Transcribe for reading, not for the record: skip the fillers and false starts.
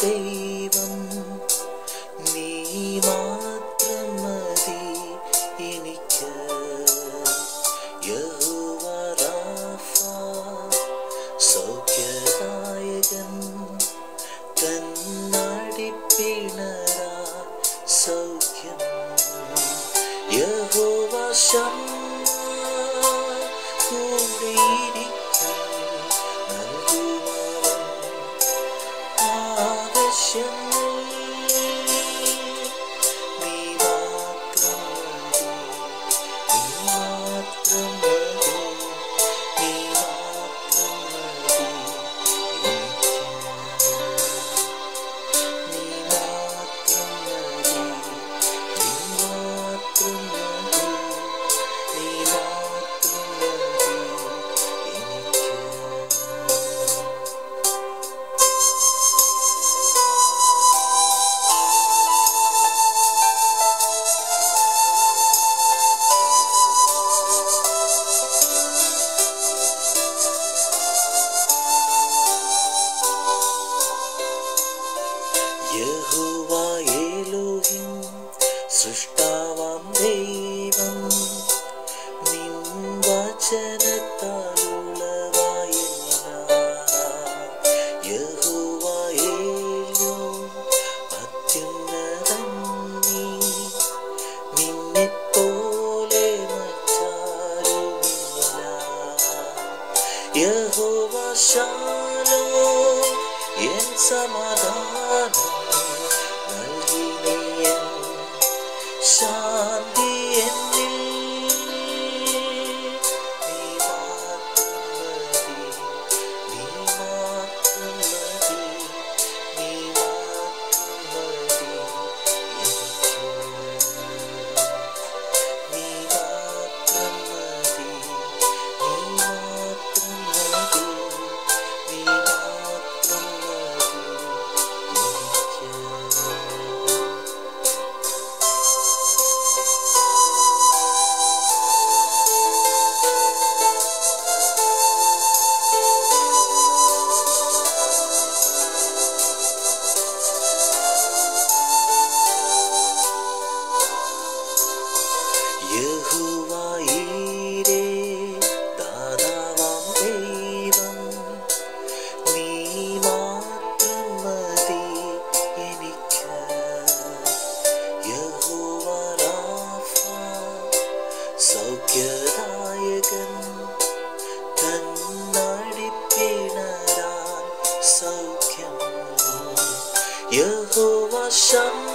ദൈവം നീ മാത്രം മതി എനിക്ക്. യഹോവ റാഫ സൗഖ്യദായകൻ കണ്ണടിപ്പിണറാ സൗഖ്യം. യഹോവ ശമ്മ കൂടെയിരിക്കും നൽകുമവൻ ആവശ്യങ്ങൾ. നീ മാത്രം മതി, നീ മാത്രം മതി, നീ മാത്രം മതി എനിക്ക്. നീ മാത്രം മതി, നീ മാത്രം മതി, നീ മാത്രം മതി എനിക്ക്. യഹോവ എലോഹിം സൃഷ്ടാവാം ദൈവം നിൻ വചനത്താൽ ഉളവായെല്ലാം. യഹോവ എലോൻ അത്യുന്നതൻ നീ, നിന്നെപ്പോലെ മറ്റാരുമില്ല. യഹോവ ശാലോം എൻ സമാധാനം നൽകി നീ എൻ ശാന്തി എന്നിൽ. നീ മാത്രം മതി, നീ മാത്രം മതി, നീ മാത്രം മതി എനിക്ക്. നീ മാത്രം മതി, നീ മാത്രം മതി, നീ മാത്രം മതി എനിക്ക്. യഹോവ ഈരേ ദാതാവാം ദൈവം നീ മാത്രം മതി എനിക്ക്. യഹോവ റാഫ സൗഖ്യദായകൻ കണ്ണടിപ്പിണറാൻ സൗഖ്യം. യഹോവ ശമ്മ